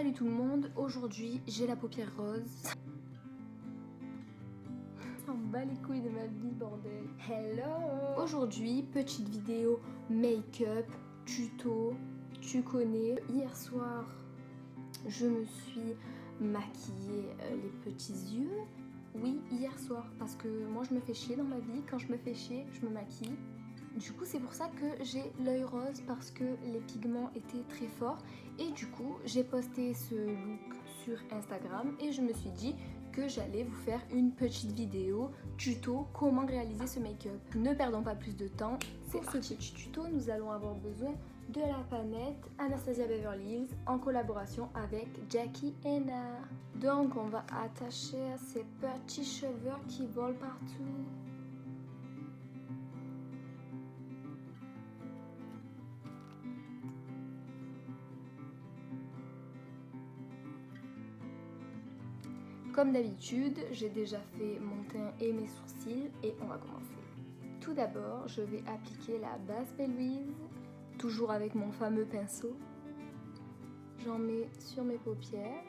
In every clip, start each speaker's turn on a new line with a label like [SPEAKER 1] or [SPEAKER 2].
[SPEAKER 1] Salut tout le monde, aujourd'hui j'ai la paupière rose. On bat les couilles de ma vie, bordel. Hello. Aujourd'hui, petite vidéo make-up, tuto, tu connais. Hier soir, je me suis maquillée les petits yeux. Oui, hier soir, parce que moi je me fais chier dans ma vie. Quand je me fais chier, je me maquille. Du coup, c'est pour ça que j'ai l'œil rose, parce que les pigments étaient très forts. Et du coup, j'ai posté ce look sur Instagram et je me suis dit que j'allais vous faire une petite vidéo tuto comment réaliser ce make-up. Ne perdons pas plus de temps. Pour ce petit tuto, nous allons avoir besoin de la palette Anastasia Beverly Hills en collaboration avec Jackie Aina. Donc, on va attacher à ces petits cheveux qui volent partout. Comme d'habitude, j'ai déjà fait mon teint et mes sourcils et on va commencer. Tout d'abord, je vais appliquer la base Bellwiz, toujours avec mon fameux pinceau. J'en mets sur mes paupières.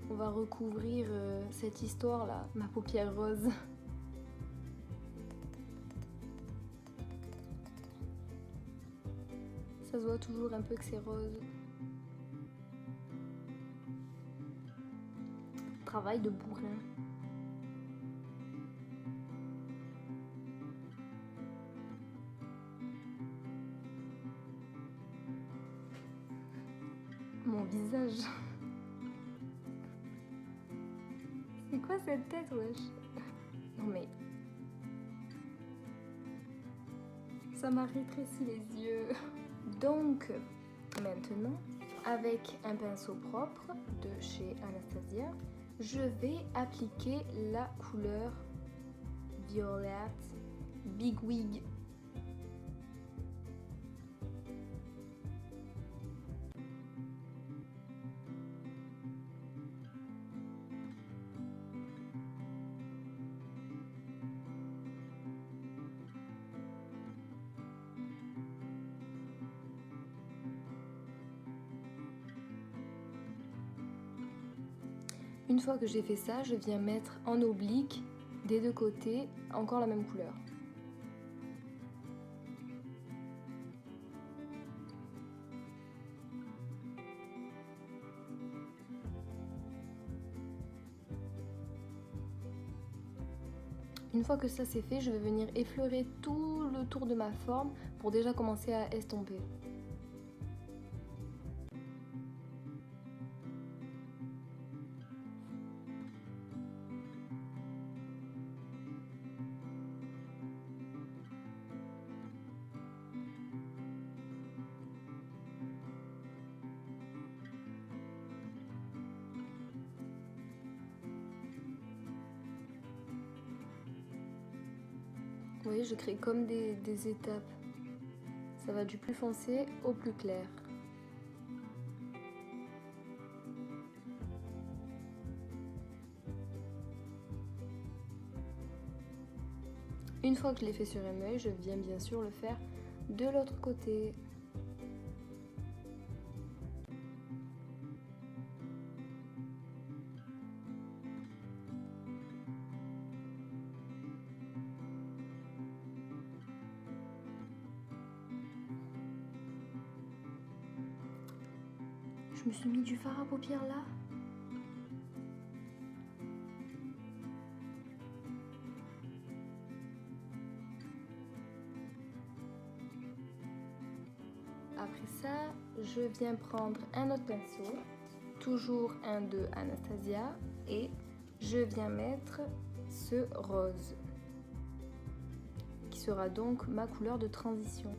[SPEAKER 1] On va recouvrir cette histoire-là, ma paupière rose. Ça se voit toujours un peu que c'est rose. Travail de bourrin. Mon visage. C'est quoi cette tête, wesh? Non mais... ça m'a rétréci les yeux. Donc, maintenant, avec un pinceau propre de chez Anastasia, je vais appliquer la couleur violette Big Wig. Une fois que j'ai fait ça, je viens mettre en oblique des deux côtés encore la même couleur. Une fois que ça c'est fait, je vais venir effleurer tout le tour de ma forme pour déjà commencer à estomper. Vous voyez, je crée comme des étapes. Ça va du plus foncé au plus clair. Une fois que je l'ai fait sur un œil, je viens bien sûr le faire de l'autre côté. Je me suis mis du fard à paupières là. Après ça, je viens prendre un autre pinceau, toujours un de Anastasia, et je viens mettre ce rose, qui sera donc ma couleur de transition.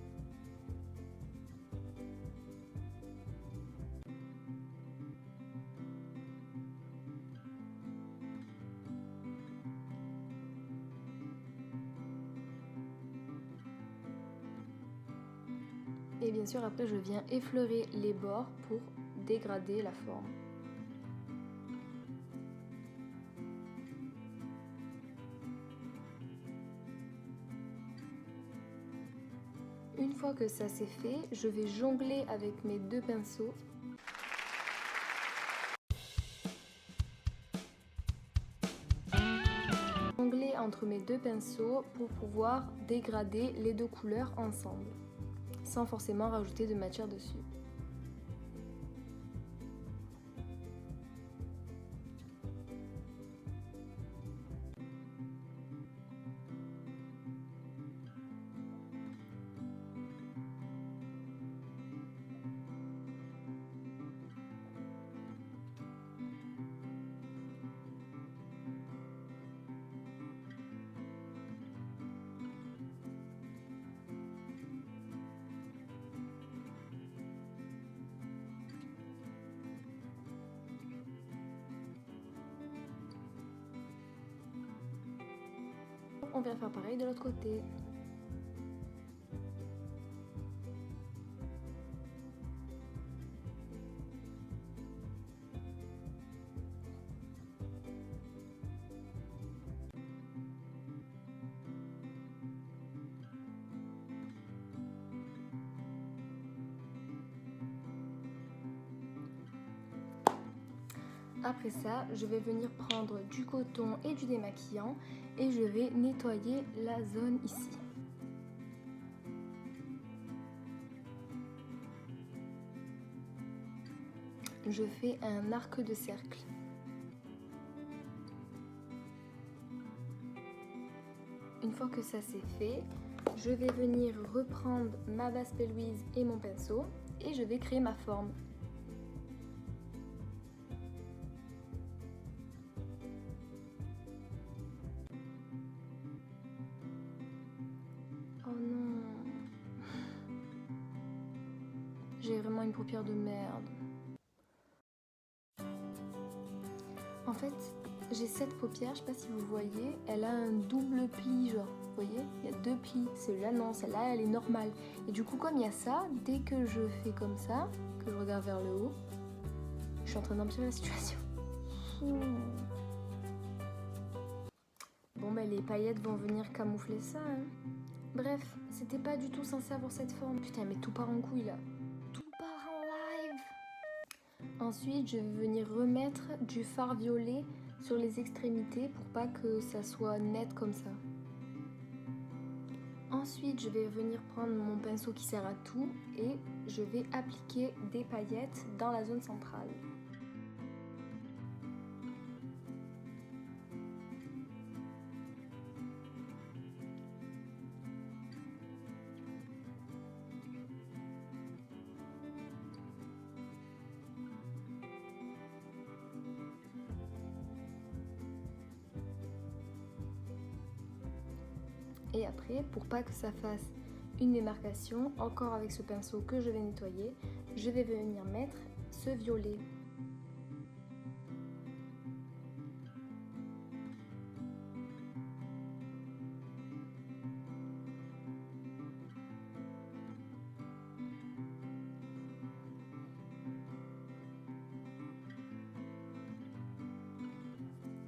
[SPEAKER 1] Et bien sûr, après, je viens effleurer les bords pour dégrader la forme. Une fois que ça c'est fait, je vais jongler avec mes deux pinceaux. Jongler entre mes deux pinceaux pour pouvoir dégrader les deux couleurs ensemble, sans forcément rajouter de matière dessus. On vient faire pareil de l'autre côté. Après ça, je vais venir prendre du coton et du démaquillant et je vais nettoyer la zone ici. Je fais un arc de cercle. Une fois que ça c'est fait, je vais venir reprendre ma base P-Louise et mon pinceau et je vais créer ma forme. Oh non, j'ai vraiment une paupière de merde. En fait, j'ai cette paupière, je sais pas si vous voyez, elle a un double pli, genre, vous voyez, il y a deux plis. Celle-là non, celle-là elle est normale. Et du coup, comme il y a ça, dès que je fais comme ça, que je regarde vers le haut, je suis en train d'empirer la situation. Bon bah les paillettes vont venir camoufler ça, hein. Bref, c'était pas du tout censé avoir cette forme. Putain, mais tout part en couille là. Tout part en live. Ensuite, je vais venir remettre du fard violet sur les extrémités pour pas que ça soit net comme ça. Ensuite, je vais venir prendre mon pinceau qui sert à tout et je vais appliquer des paillettes dans la zone centrale. Et après, pour pas que ça fasse une démarcation, encore avec ce pinceau que je vais nettoyer, je vais venir mettre ce violet.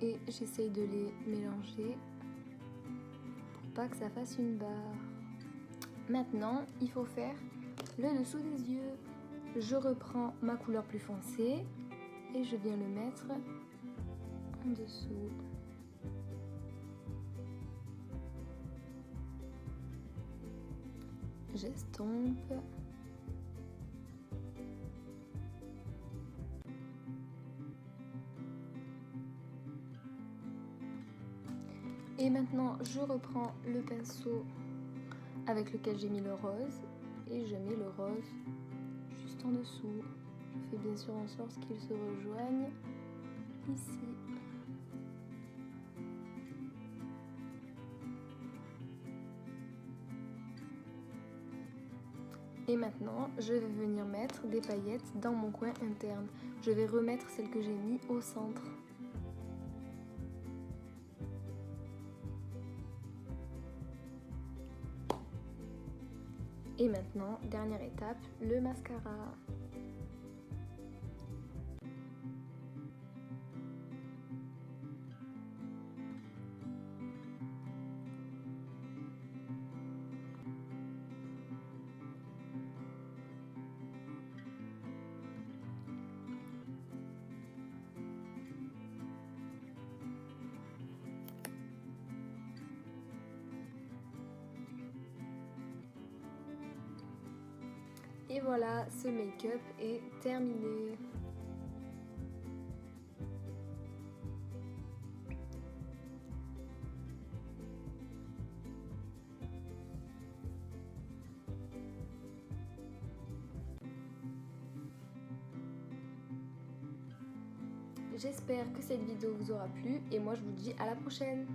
[SPEAKER 1] Et j'essaye de les mélanger pas que ça fasse une barre. Maintenant, il faut faire le dessous des yeux. Je reprends ma couleur plus foncée et je viens le mettre en dessous. J'estompe. Et maintenant, je reprends le pinceau avec lequel j'ai mis le rose et je mets le rose juste en dessous. Je fais bien sûr en sorte qu'ils se rejoignent ici. Et maintenant, je vais venir mettre des paillettes dans mon coin interne. Je vais remettre celles que j'ai mis au centre. Et maintenant, dernière étape, le mascara. Et voilà, ce make-up est terminé. J'espère que cette vidéo vous aura plu et moi je vous dis à la prochaine.